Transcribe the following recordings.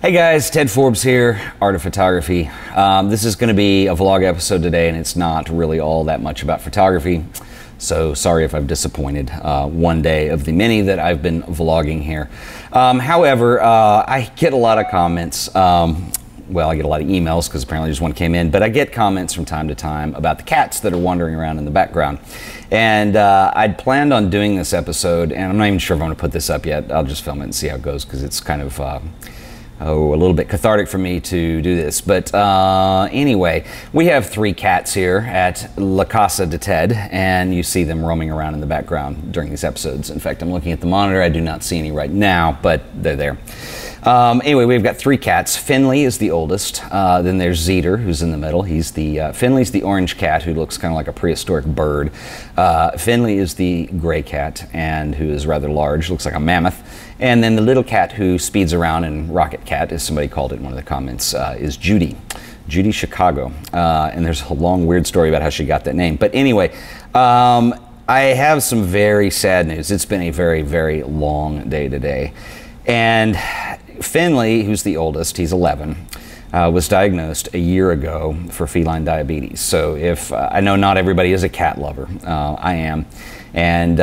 Hey guys, Ted Forbes here, Art of Photography. This is going to be a vlog episode today, and it's not really all that much about photography, so sorry if I've disappointed one day of the many that I've been vlogging here. However, I get a lot of comments, well, I get a lot of emails because apparently just one came in, but I get comments from time to time about the cats that are wandering around in the background. And I'd planned on doing this episode, and I'm not even sure if I'm going to put this up yet. I'll just film it and see how it goes because it's kind of a little bit cathartic for me to do this. But anyway, we have 3 cats here at La Casa de Ted, and you see them roaming around in the background during these episodes. In fact, I'm looking at the monitor. I do not see any right now, but they're there. Anyway, we've got 3 cats. Finley is the oldest. Then there's Zeter, who's in the middle. He's the Finley's the orange cat who looks kind of like a prehistoric bird. Finley is the gray cat, and who is rather large, looks like a mammoth. And then the little cat who speeds around, and Rocket Cat, as somebody called it in one of the comments, is Judy. Judy Chicago. And there's a long, weird story about how she got that name. But anyway, I have some very sad news. It's been a very, very long day today. And Finley, who's the oldest, he's 11, was diagnosed a year ago for feline diabetes. So if I know not everybody is a cat lover, I am, and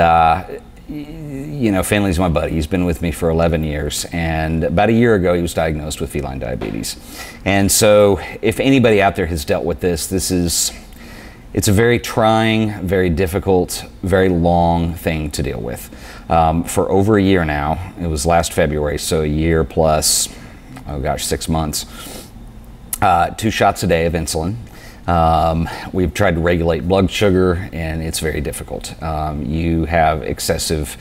you know, Finley's my buddy. He's been with me for 11 years, and about a year ago he was diagnosed with feline diabetes. And so if anybody out there has dealt with this, it's a very trying, very difficult, very long thing to deal with. For over a year now. It was last February, so a year plus, oh gosh, 6 months. 2 shots a day of insulin. We've tried to regulate blood sugar, and it's very difficult. You have excessive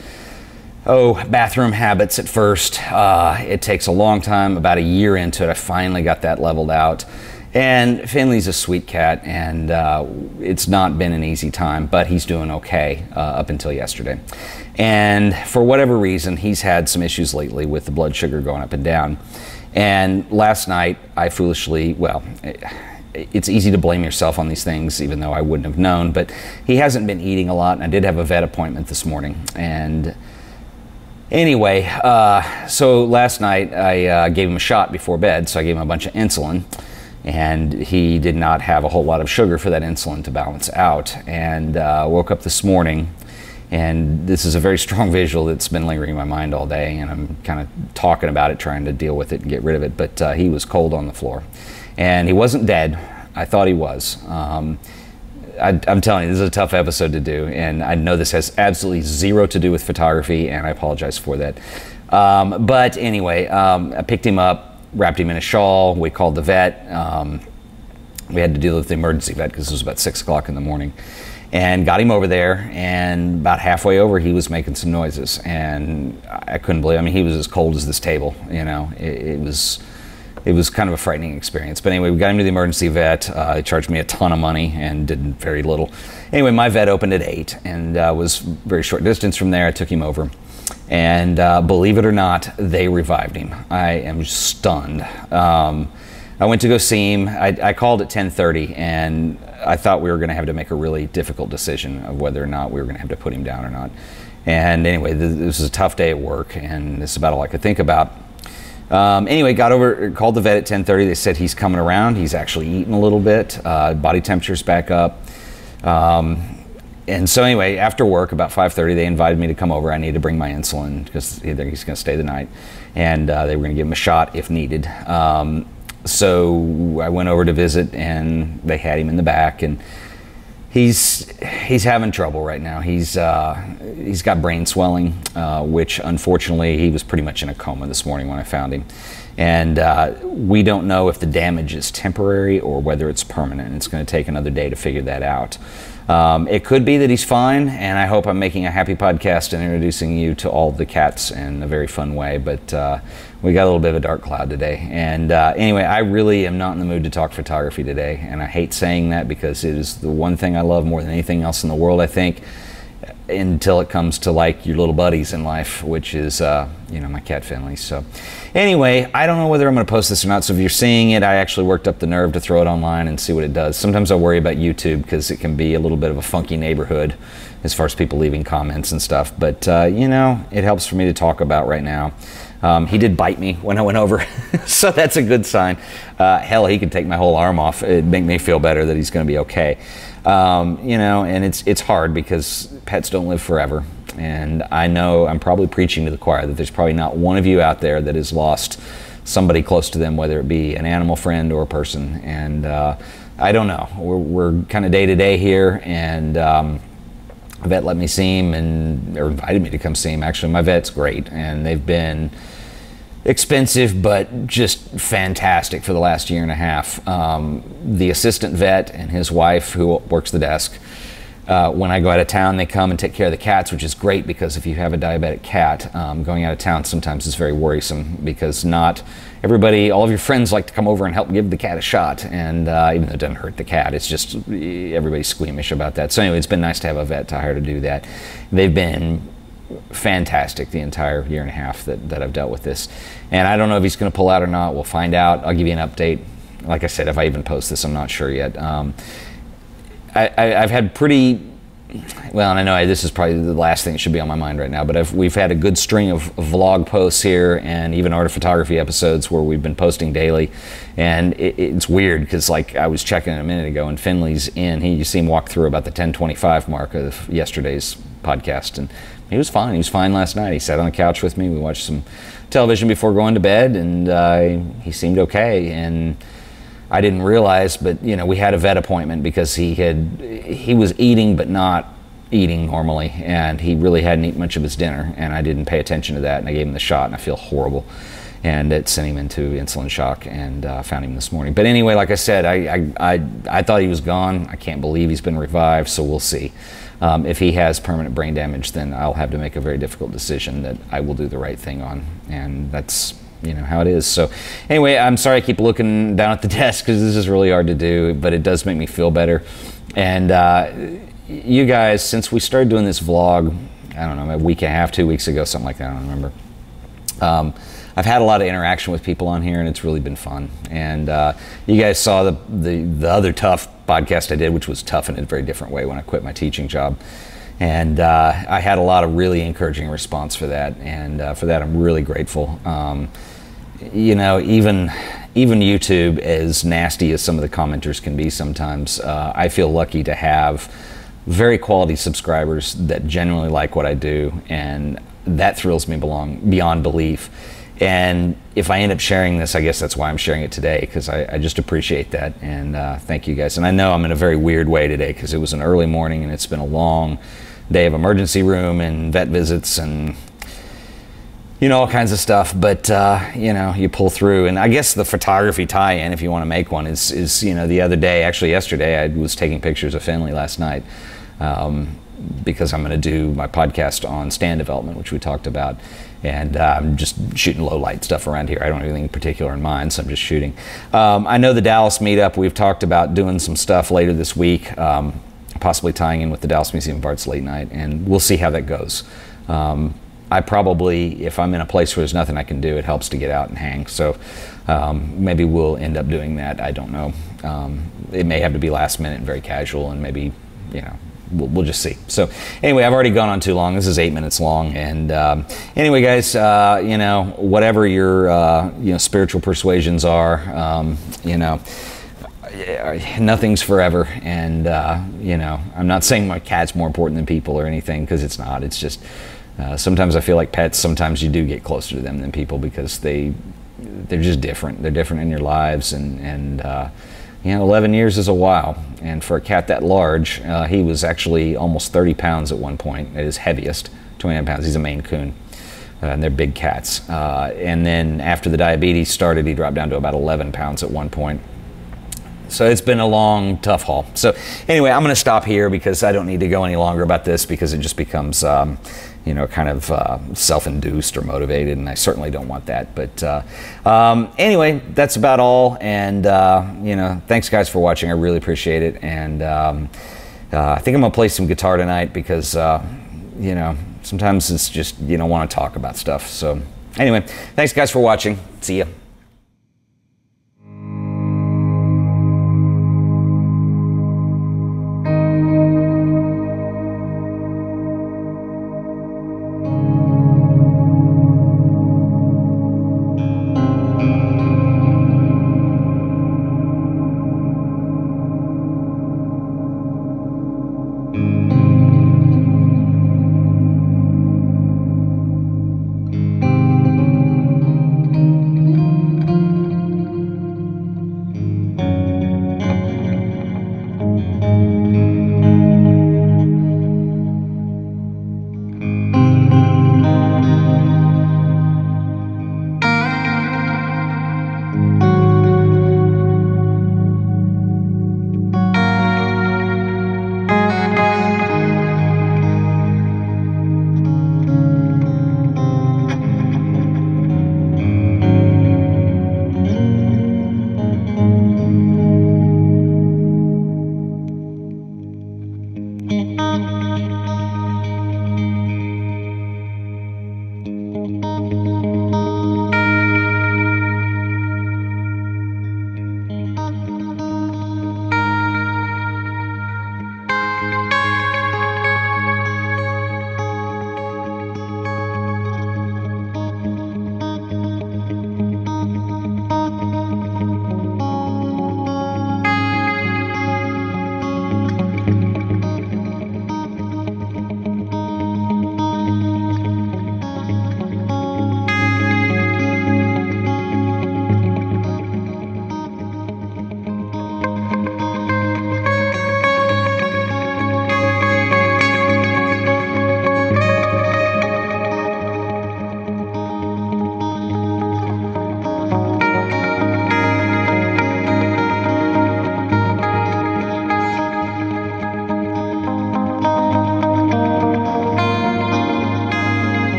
bathroom habits at first. It takes a long time. About a year into it, I finally got that leveled out. And Finley's a sweet cat, and it's not been an easy time, but he's doing okay up until yesterday. And for whatever reason, he's had some issues lately with the blood sugar going up and down. And last night, I foolishly, well, it's easy to blame yourself on these things, even though I wouldn't have known, but he hasn't been eating a lot, and I did have a vet appointment this morning. And anyway, so last night, I gave him a shot before bed, so I gave him a bunch of insulin. And he did not have a whole lot of sugar for that insulin to balance out. And woke up this morning, and this is a very strong visual that's been lingering in my mind all day, and I'm kind of talking about it, trying to deal with it and get rid of it. But he was cold on the floor. And he wasn't dead. I thought he was. I'm telling you, this is a tough episode to do, and I know this has absolutely zero to do with photography, and I apologize for that. But anyway, I picked him up, wrapped him in a shawl. We called the vet. We had to deal with the emergency vet because it was about 6 o'clock in the morning, and got him over there. And about halfway over, he was making some noises, and I couldn't believe it. I mean, he was as cold as this table. You know, it was kind of a frightening experience. But anyway, we got him to the emergency vet. He charged me a ton of money and did very little. Anyway, my vet opened at 8 and was very short distance from there. I took him over. And believe it or not, they revived him. I am stunned. I went to go see him. I called at 10:30, and I thought we were going to have to make a really difficult decision of whether or not we were going to have to put him down or not. And anyway, this was a tough day at work, and this is about all I could think about. Anyway, called the vet at 10:30. They said he's coming around. He's actually eating a little bit. Body temperature's back up. And so anyway, after work, about 5:30, they invited me to come over. I needed to bring my insulin because he's going to stay the night, and they were going to give him a shot if needed. So I went over to visit, and they had him in the back, and he's having trouble right now. He's got brain swelling, which unfortunately he was pretty much in a coma this morning when I found him. And we don't know if the damage is temporary or whether it's permanent. It's going to take another day to figure that out. It could be that he's fine, and I hope I'm making a happy podcast and introducing you to all the cats in a very fun way, but we got a little bit of a dark cloud today. And anyway, I really am not in the mood to talk photography today, and I hate saying that because it is the one thing I love more than anything else in the world, I think, until it comes to like your little buddies in life, which is you know, my cat Finley. So anyway, I don't know whether I'm going to post this or not, so if you're seeing it, I actually worked up the nerve to throw it online and see what it does. Sometimes I worry about YouTube because it can be a little bit of a funky neighborhood as far as people leaving comments and stuff, but you know, it helps for me to talk about right now. He did bite me when I went over, so that's a good sign. Hell, he could take my whole arm off. It'd make me feel better that he's going to be okay. You know, and it's hard because pets don't live forever. And I know I'm probably preaching to the choir that there's probably not one of you out there that has lost somebody close to them, whether it be an animal friend or a person. And I don't know. We're kind of day to day here, and a vet let me see him, or invited me to come see him. Actually, my vet's great, and they've been expensive but just fantastic for the last year and a half. The assistant vet and his wife, who works the desk, when I go out of town, they come and take care of the cats, which is great because if you have a diabetic cat, going out of town sometimes is very worrisome because not everybody, all of your friends like to come over and help give the cat a shot. And even though it doesn't hurt the cat, it's just everybody's squeamish about that. So anyway, it's been nice to have a vet to hire to do that. They've been fantastic the entire year and a half that I've dealt with this. And I don't know if he's going to pull out or not. We'll find out. I'll give you an update. Like I said, if I even post this, I'm not sure yet. I've had pretty, well, and I know this is probably the last thing that should be on my mind right now, but we've had a good string of vlog posts here and even art of photography episodes where we've been posting daily. And it's weird because, like, I was checking it a minute ago and Finley's in. You see him walk through about the 10:25 mark of yesterday's podcast, and he was fine. He was fine last night. He sat on the couch with me. We watched some television before going to bed, and he seemed okay. And I didn't realize, but you know, we had a vet appointment because he was eating but not eating normally, and he really hadn't eaten much of his dinner, and I didn't pay attention to that, and I gave him the shot, and I feel horrible, and it sent him into insulin shock, and found him this morning. But anyway, like I said, I thought he was gone. I can't believe he's been revived, so we'll see. If he has permanent brain damage, then I'll have to make a very difficult decision that I will do the right thing on, and that's, you know, how it is. So anyway, I'm sorry I keep looking down at the desk because this is really hard to do, but it does make me feel better. And you guys, since we started doing this vlog, I don't know, a week and a half, 2 weeks ago, something like that, I don't remember. I've had a lot of interaction with people on here, and it's really been fun. And you guys saw the other tough podcast I did, which was tough in a very different way when I quit my teaching job. And I had a lot of really encouraging response for that, and for that I'm really grateful. You know, even YouTube, as nasty as some of the commenters can be sometimes, I feel lucky to have very quality subscribers that genuinely like what I do, and that thrills me beyond belief. And if I end up sharing this, I guess that's why I'm sharing it today, because I just appreciate that, and thank you guys. And I know I'm in a very weird way today because it was an early morning and it's been a long day of emergency room and vet visits and, you know, all kinds of stuff. But you know, you pull through. And I guess the photography tie-in, if you want to make one, is you know, the other day, actually yesterday, I was taking pictures of Finley last night. Because I'm going to do my podcast on stand development, which we talked about, and I'm just shooting low light stuff around here. I don't have anything particular in mind, so I'm just shooting. I know the Dallas meetup, we've talked about doing some stuff later this week, possibly tying in with the Dallas Museum of Art's late night, and we'll see how that goes. I probably, if I'm in a place where there's nothing I can do, it helps to get out and hang. So maybe we'll end up doing that. I don't know. It may have to be last minute and very casual, and maybe, you know, we'll just see. So anyway, I've already gone on too long. This is 8 minutes long. And anyway, guys, you know, whatever your you know, spiritual persuasions are, you know, nothing's forever. And you know, I'm not saying my cat's more important than people or anything, because it's not. It's just sometimes I feel like pets, sometimes you do get closer to them than people, because they're just different. They're different in your lives, and you know, 11 years is a while, and for a cat that large, he was actually almost 30 pounds at one point, at his heaviest, 29 pounds. He's a Maine Coon, and they're big cats. And then after the diabetes started, he dropped down to about 11 pounds at one point. So it's been a long, tough haul. So anyway, I'm going to stop here because I don't need to go any longer about this, because it just becomes, you know, kind of self-induced or motivated, and I certainly don't want that. But anyway, that's about all. And you know, thanks guys for watching. I really appreciate it. And I think I'm gonna play some guitar tonight, because you know, sometimes it's just, you don't want to talk about stuff. So anyway, thanks guys for watching. See ya.